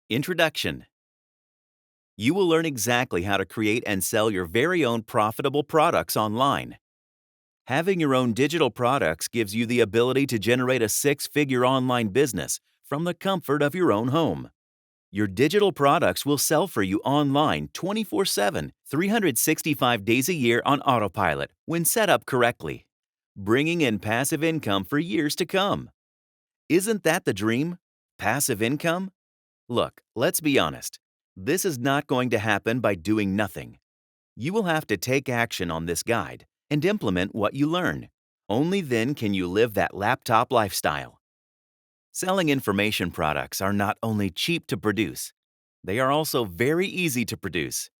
Introduction. You will learn exactly how to create and sell your very own profitable products online. Having your own digital products gives you the ability to generate a six-figure online business from the comfort of your own home. Your digital products will sell for you online 24/7, 365 days a year on autopilot when set up correctly, bringing in passive income for years to come. Isn't that the dream? Passive income? Look, let's be honest. This is not going to happen by doing nothing. You will have to take action on this guide and implement what you learn. Only then can you live that laptop lifestyle. Selling information products are not only cheap to produce, they are also very easy to produce.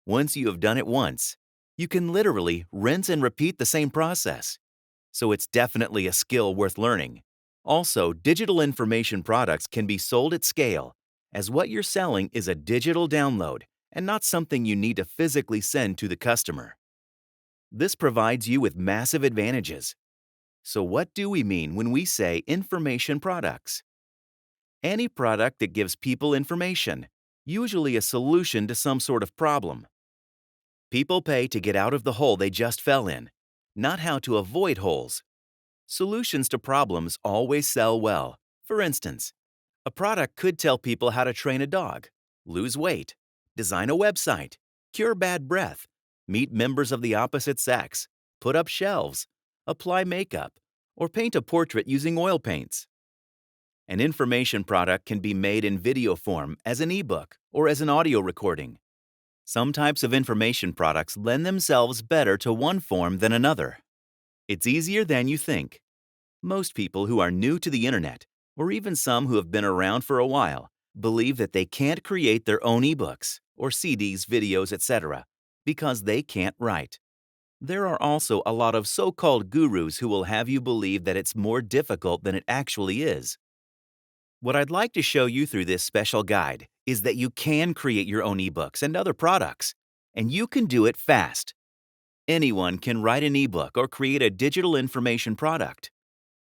Once you have done it once, you can literally rinse and repeat the same process. So it's definitely a skill worth learning. Also, digital information products can be sold at scale, as what you're selling is a digital download and not something you need to physically send to the customer. This provides you with massive advantages. So what do we mean when we say information products? Any product that gives people information, usually a solution to some sort of problem. People pay to get out of the hole they just fell in, not how to avoid holes. Solutions to problems always sell well. For instance, a product could tell people how to train a dog, lose weight, design a website, cure bad breath, meet members of the opposite sex, put up shelves, apply makeup, or paint a portrait using oil paints. An information product can be made in video form as an ebook or as an audio recording. Some types of information products lend themselves better to one form than another. It's easier than you think. Most people who are new to the internet, or even some who have been around for a while, believe that they can't create their own ebooks or CDs, videos, etc. because they can't write. There are also a lot of so-called gurus who will have you believe that it's more difficult than it actually is. What I'd like to show you through this special guide is that you can create your own ebooks and other products, and you can do it fast. Anyone can write an ebook or create a digital information product.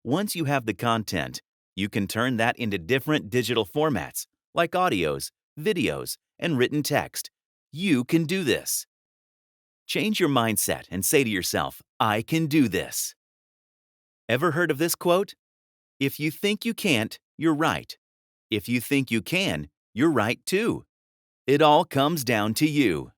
Once you have the content, you can turn that into different digital formats like audios, videos, and written text. You can do this. Change your mindset and say to yourself, I can do this. Ever heard of this quote? If you think you can't, you're right. If you think you can, you're right too. It all comes down to you.